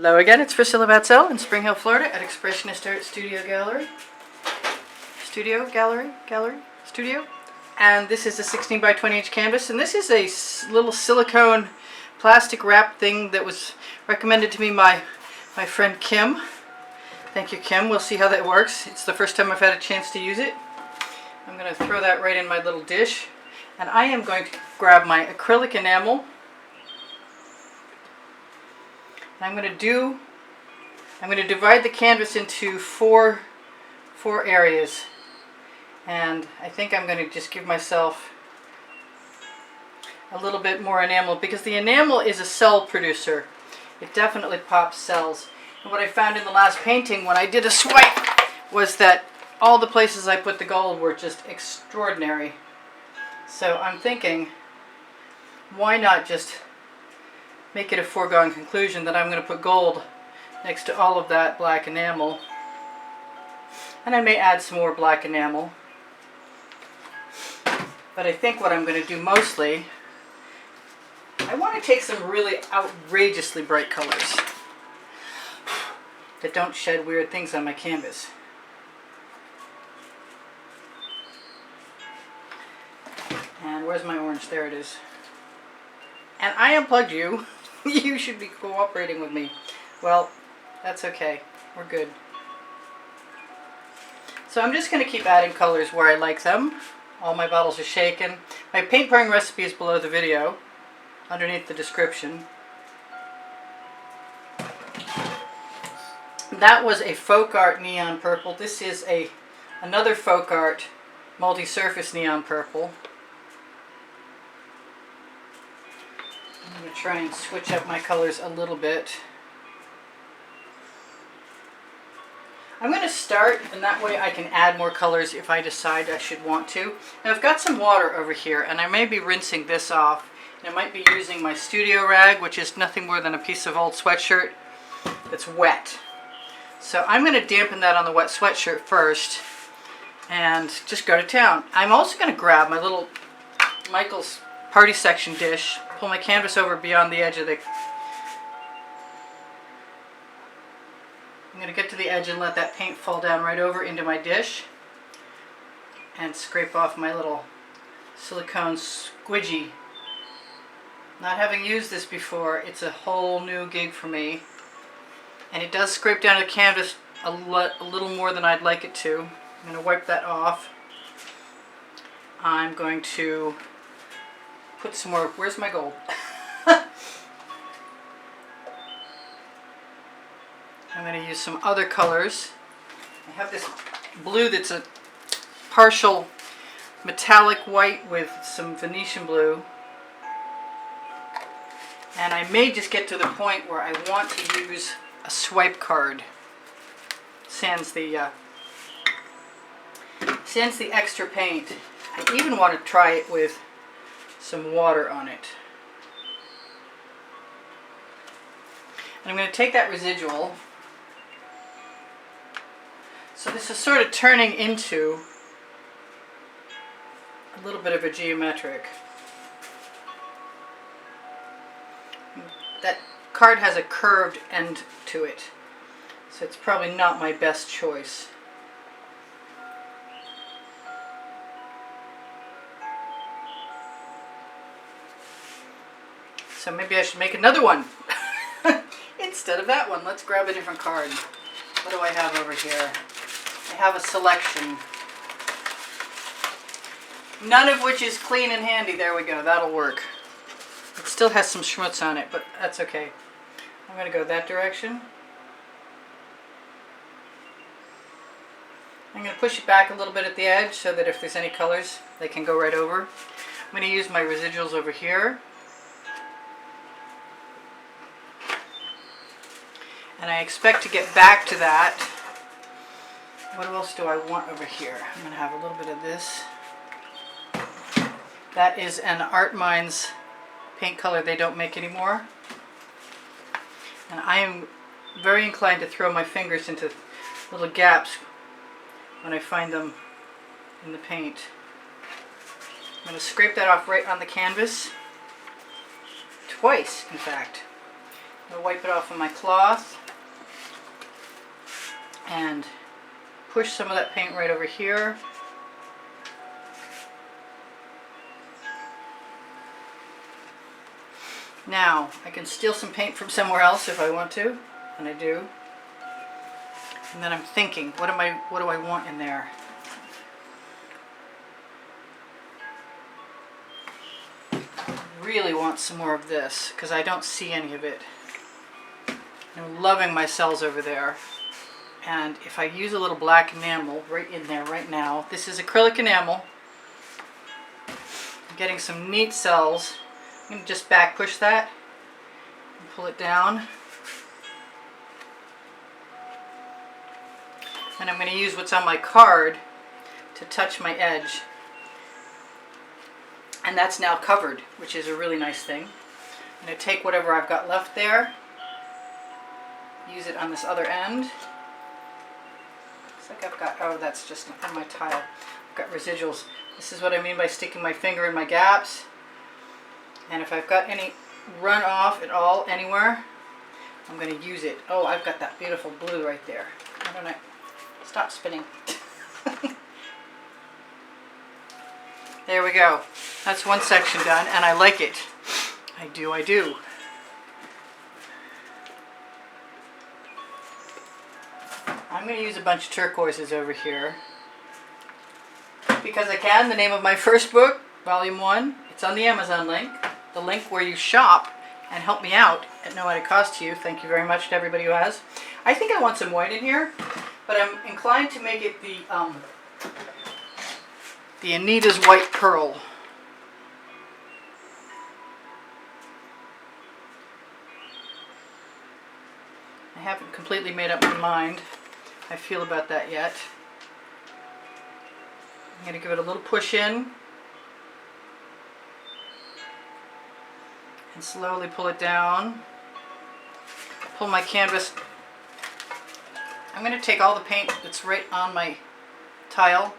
Hello again, it's Priscilla Batzell in Spring Hill, Florida at Expressionist Art Studio Gallery. Studio. And this is a 16 by 20 inch canvas, and this is a little silicone plastic wrap thing that was recommended to me by my friend Kim. Thank you, Kim. We'll see how that works. It's the first time I've had a chance to use it. I'm going to throw that right in my little dish, and I am going to grab my acrylic enamel. I'm going to divide the canvas into four areas, and I think I'm going to just give myself a little bit more enamel because the enamel is a cell producer. It definitely pops cells. And what I found in the last painting when I did a swipe was that all the places I put the gold were just extraordinary. So I'm thinking, why not just make it a foregone conclusion that I'm going to put gold next to all of that black enamel. And I may add some more black enamel. But I think what I'm going to do mostly, I want to take some really outrageously bright colors that don't shed weird things on my canvas. And where's my orange? There it is. And I unplugged you. You should be cooperating with me. Well, that's okay. We're good. So I'm just going to keep adding colors where I like them. All my bottles are shaken. My paint pouring recipe is below the video, underneath the description. That was a folk art neon purple. This is another folk art multi-surface neon purple. I'm going to try and switch up my colors a little bit. I'm going to start, and that way I can add more colors if I decide I should want to. Now I've got some water over here, and I may be rinsing this off. And I might be using my studio rag, which is nothing more than a piece of old sweatshirt that's wet. So I'm going to dampen that on the wet sweatshirt first and just go to town. I'm also going to grab my little Michael's party section dish, pull my canvas over beyond the edge of the... I'm going to get to the edge and let that paint fall down right over into my dish and scrape off my little silicone squidgy. Not having used this before, it's a whole new gig for me. And it does scrape down the canvas a little more than I'd like it to. I'm going to wipe that off. I'm going to put some more... Where's my gold? I'm going to use some other colors. I have this blue that's a partial metallic white with some Venetian blue. And I may just get to the point where I want to use a swipe card. Sans the extra paint. I even want to try it with some water on it. And I'm going to take that residual. So this is sort of turning into a little bit of a geometric. That card has a curved end to it, so it's probably not my best choice. So maybe I should make another one instead of that one. Let's grab a different card. What do I have over here? I have a selection. None of which is clean and handy. There we go. That'll work. It still has some schmutz on it, but that's okay. I'm going to go that direction. I'm going to push it back a little bit at the edge so that if there's any colors, they can go right over. I'm going to use my residuals over here. And I expect to get back to that. What else do I want over here? I'm going to have a little bit of this. That is an Art Minds paint color they don't make anymore. And I am very inclined to throw my fingers into little gaps when I find them in the paint. I'm going to scrape that off right on the canvas. Twice, in fact. I'll wipe it off on my cloth and push some of that paint right over here. Now, I can steal some paint from somewhere else if I want to, and I do. And then I'm thinking, what do I want in there? I really want some more of this, because I don't see any of it. I'm loving my cells over there. And if I use a little black enamel right in there right now, this is acrylic enamel. I'm getting some neat cells. I'm going to just back push that and pull it down. And I'm going to use what's on my card to touch my edge. And that's now covered, which is a really nice thing. I'm going to take whatever I've got left there, use it on this other end. Looks like I've got, oh, that's just on my tile. I've got residuals. This is what I mean by sticking my finger in my gaps. And if I've got any runoff at all anywhere, I'm going to use it. Oh, I've got that beautiful blue right there. Why don't I stop spinning? There we go. That's one section done, and I like it. I do. I'm going to use a bunch of turquoises over here. Because I can. The name of my first book, Volume 1, it's on the Amazon link. The link where you shop and help me out at no added cost to you. Thank you very much to everybody who has. I think I want some white in here, but I'm inclined to make it the Anita's White Pearl. I haven't completely made up my mind how I feel about that yet. I'm going to give it a little push in and slowly pull it down. Pull my canvas. I'm going to take all the paint that's right on my tile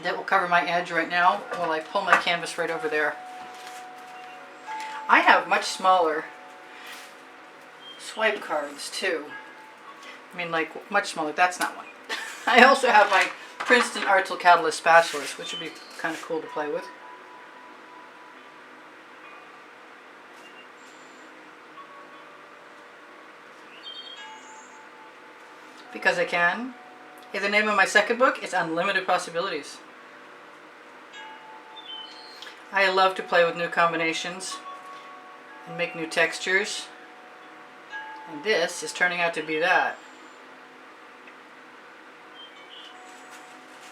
that will cover my edge right now while I pull my canvas right over there. I have much smaller swipe cards too. I mean, like much smaller. That's not one. I also have my Princeton Artil Catalyst spatulas, which would be kind of cool to play with. Because I can. Yeah, the name of my second book is Unlimited Possibilities. I love to play with new combinations and make new textures. And this is turning out to be that.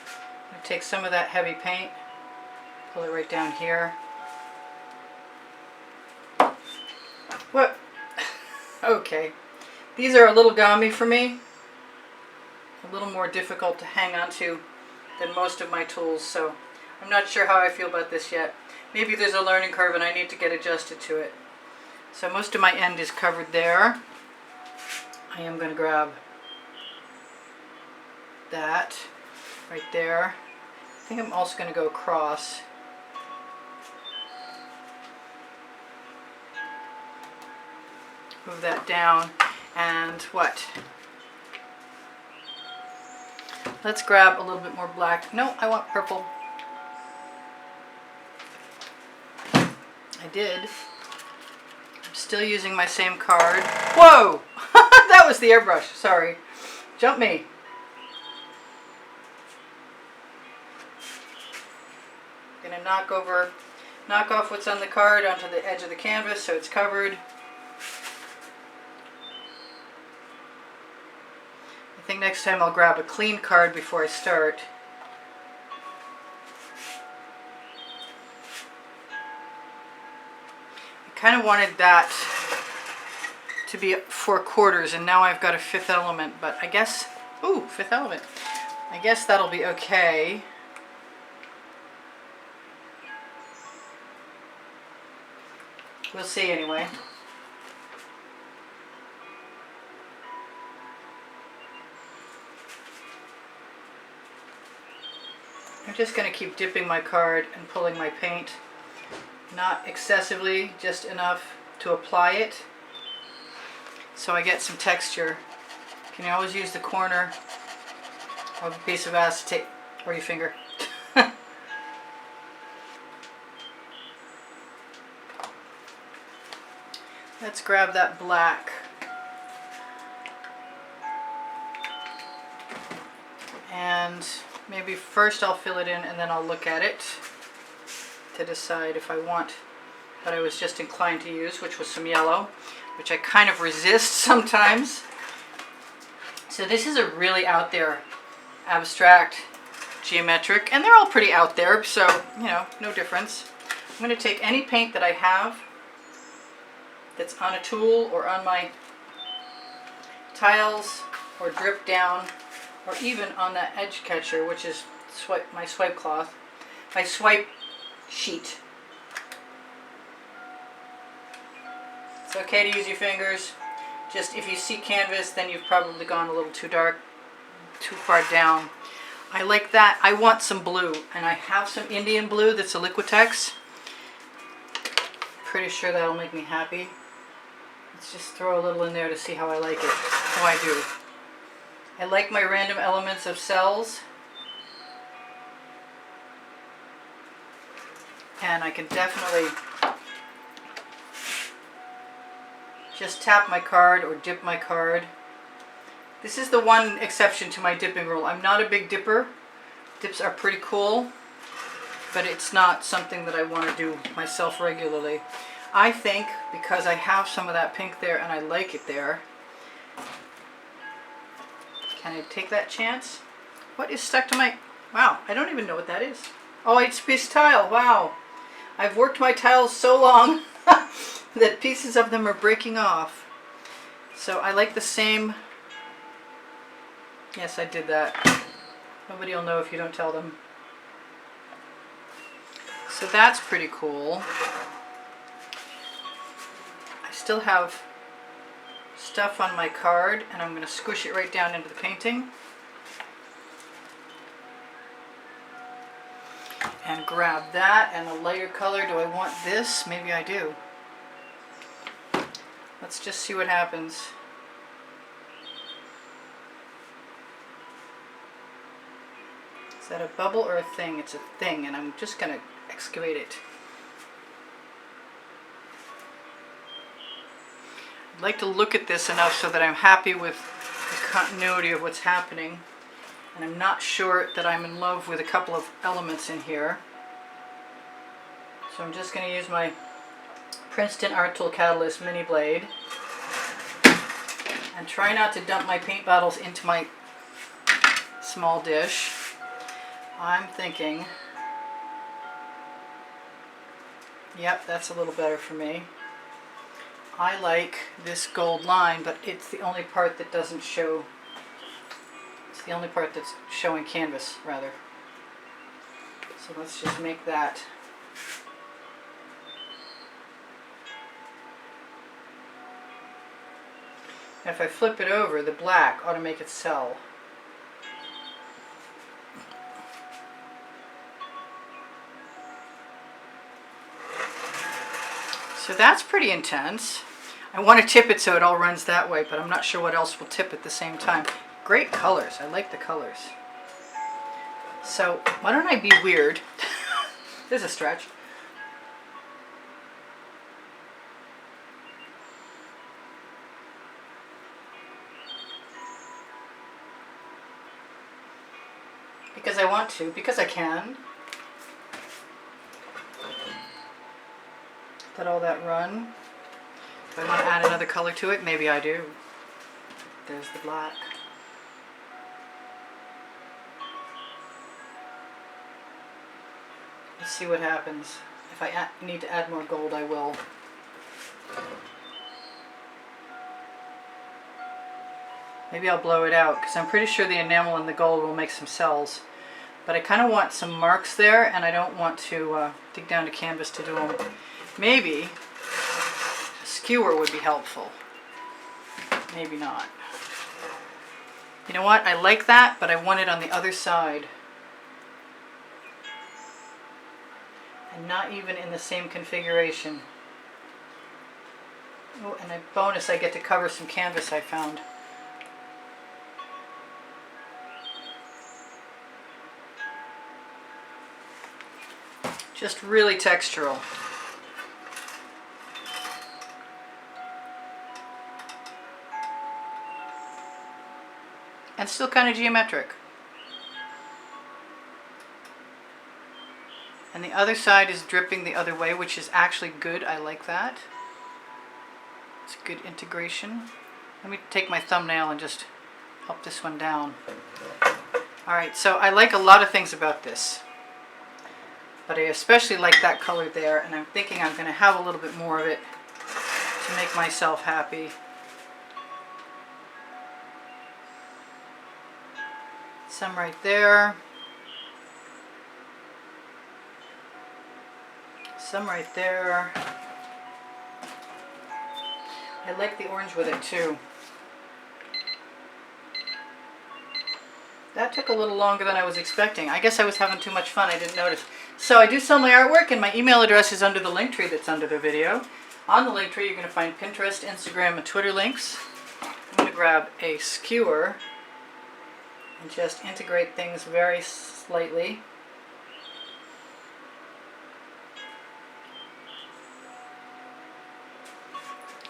I'm going to take some of that heavy paint, pull it right down here. What? Okay. These are a little gummy for me. A little more difficult to hang on to than most of my tools, so I'm not sure how I feel about this yet. Maybe there's a learning curve and I need to get adjusted to it. So most of my end is covered there. I am going to grab that right there. I think I'm also going to go across. Move that down and what? Let's grab a little bit more black. No, I want purple. I did. I'm still using my same card. Whoa! That was the airbrush. Sorry. Jump me. Gonna knock off what's on the card onto the edge of the canvas so it's covered. I think next time I'll grab a clean card before I start. I kind of wanted that to be 4/4 and now I've got a fifth element, but I guess, ooh, fifth element. I guess that'll be okay. We'll see anyway. I'm just going to keep dipping my card and pulling my paint. Not excessively, just enough to apply it. so I get some texture. You can always use the corner of a piece of acetate or your finger. Let's grab that black. And maybe first I'll fill it in and then I'll look at it to decide if I want what I was just inclined to use, which was some yellow, which I kind of resist sometimes. So this is a really out there abstract geometric, and they're all pretty out there, so you know, no difference. I'm going to take any paint that I have that's on a tool or on my tiles or drip down or even on that edge catcher, which is my swipe cloth, my swipe sheet. It's okay to use your fingers. Just if you see canvas, then you've probably gone a little too dark, too far down. I like that. I want some blue, and I have some Indian blue that's a Liquitex. Pretty sure that'll make me happy. Let's just throw a little in there to see how I like it. How I do. I like my random elements of cells. And I can definitely just tap my card or dip my card. This is the one exception to my dipping rule. I'm not a big dipper. Dips are pretty cool, but it's not something that I want to do myself regularly. I think because I have some of that pink there and I like it there. Can I take that chance? What is stuck to my... Wow, I don't even know what that is. Oh, it's a piece of tile. Wow. I've worked my tiles so long that pieces of them are breaking off. So I like the same... Yes, I did that. Nobody will know if you don't tell them. So that's pretty cool. I still have stuff on my card, and I'm going to squish it right down into the painting. And grab that, and a lighter color. Do I want this? Maybe I do. Let's just see what happens. Is that a bubble or a thing? It's a thing, and I'm just going to excavate it. I'd like to look at this enough so that I'm happy with the continuity of what's happening. And I'm not sure that I'm in love with a couple of elements in here. So I'm just going to use my Princeton Art Tool Catalyst mini blade. And try not to dump my paint bottles into my small dish. I'm thinking, yep, that's a little better for me. I like this gold line, but it's the only part that doesn't show. It's the only part that's showing canvas, rather. So let's just make that. And if I flip it over, the black ought to make it sell. So that's pretty intense. I want to tip it so it all runs that way, but I'm not sure what else will tip at the same time. Great colors. I like the colors. So why don't I be weird? There's a stretch. Because I want to, because I can. Let all that run. If I want to add another color to it, maybe I do. There's the black. Let's see what happens. If I need to add more gold, I will. Maybe I'll blow it out, because I'm pretty sure the enamel and the gold will make some cells. But I kind of want some marks there, and I don't want to dig down to canvas to do them. Maybe a skewer would be helpful. Maybe not. You know what? I like that, but I want it on the other side. And not even in the same configuration. Oh, and a bonus, I get to cover some canvas I found. Just really textural. And still kind of geometric. And the other side is dripping the other way, which is actually good. I like that. It's a good integration. Let me take my thumbnail and just help this one down. Alright, so I like a lot of things about this. But I especially like that color there, and I'm thinking I'm going to have a little bit more of it to make myself happy. Some right there. Some right there. I like the orange with it too. That took a little longer than I was expecting. I guess I was having too much fun. I didn't notice. So I do sell my artwork, and my email address is under the link tree that's under the video. On the link tree, you're going to find Pinterest, Instagram, and Twitter links. I'm going to grab a skewer and just integrate things very slightly.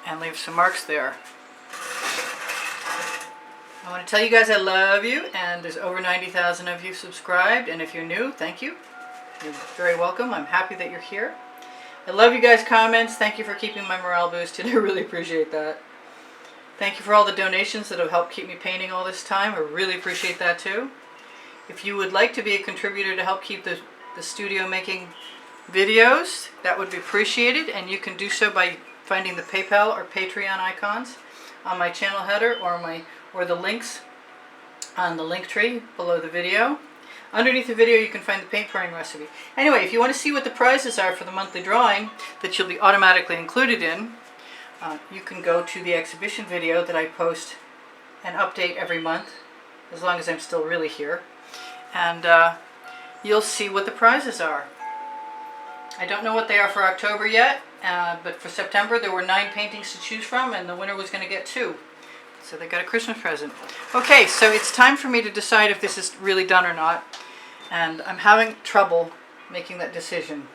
And leave some marks there. I want to tell you guys I love you, and there's over 90,000 of you subscribed, and if you're new, thank you. You're very welcome. I'm happy that you're here. I love you guys' comments. Thank you for keeping my morale boosted. I really appreciate that. Thank you for all the donations that have helped keep me painting all this time. I really appreciate that too. If you would like to be a contributor to help keep the studio making videos, that would be appreciated, and you can do so by finding the PayPal or Patreon icons on my channel header or the links on the link tree below the video. Underneath the video you can find the paint pouring recipe. Anyway, if you want to see what the prizes are for the monthly drawing that you'll be automatically included in, you can go to the exhibition video that I post and update every month, as long as I'm still really here. And you'll see what the prizes are. I don't know what they are for October yet, but for September there were 9 paintings to choose from, and the winner was going to get 2. So they got a Christmas present. Okay, so it's time for me to decide if this is really done or not, and I'm having trouble making that decision.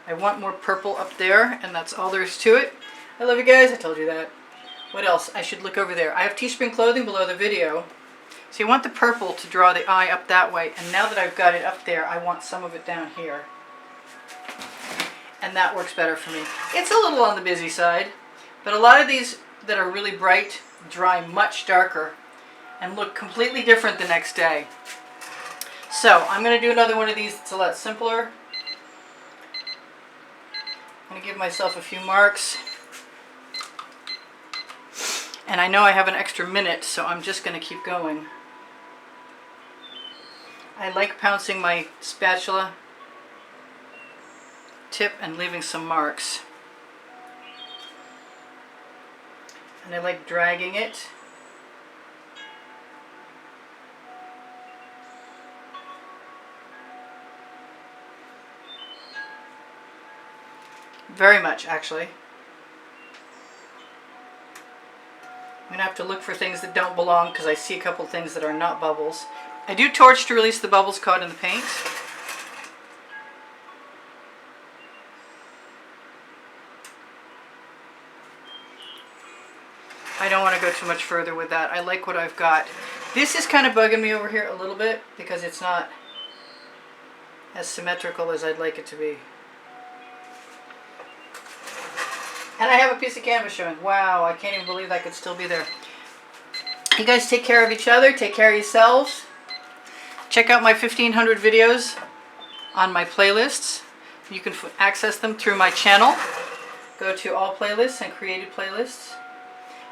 I want more purple up there, and that's all there is to it. I love you guys, I told you that. What else? I should look over there. I have Teespring clothing below the video. So you want the purple to draw the eye up that way, and now that I've got it up there, I want some of it down here. And that works better for me. It's a little on the busy side, but a lot of these that are really bright dry much darker and look completely different the next day. So I'm going to do another one of these that's a lot simpler. I'm going to give myself a few marks. And I know I have an extra minute, so I'm just going to keep going. I like pouncing my spatula tip and leaving some marks. And I like dragging it. Very much, actually. I'm going to have to look for things that don't belong because I see a couple things that are not bubbles. I do torch to release the bubbles caught in the paint. I don't want to go too much further with that. I like what I've got. This is kind of bugging me over here a little bit because it's not as symmetrical as I'd like it to be. And I have a piece of canvas showing. Wow, I can't even believe that could still be there. You guys take care of each other. Take care of yourselves. Check out my 1,500 videos on my playlists. You can access them through my channel. Go to all playlists and created playlists.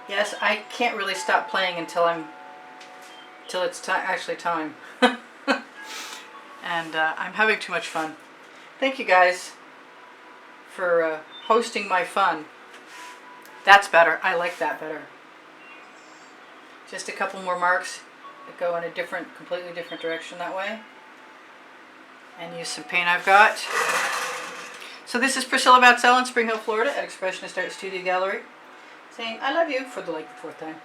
Yes, I can't really stop playing until it's actually time. And I'm having too much fun. Thank you guys for hosting my fun. That's better. I like that better. Just a couple more marks that go in a completely different direction that way. And use some paint I've got. So this is Priscilla Batzell in Spring Hill, Florida at Expressionist Art Studio Gallery. saying I love you for the fourth time.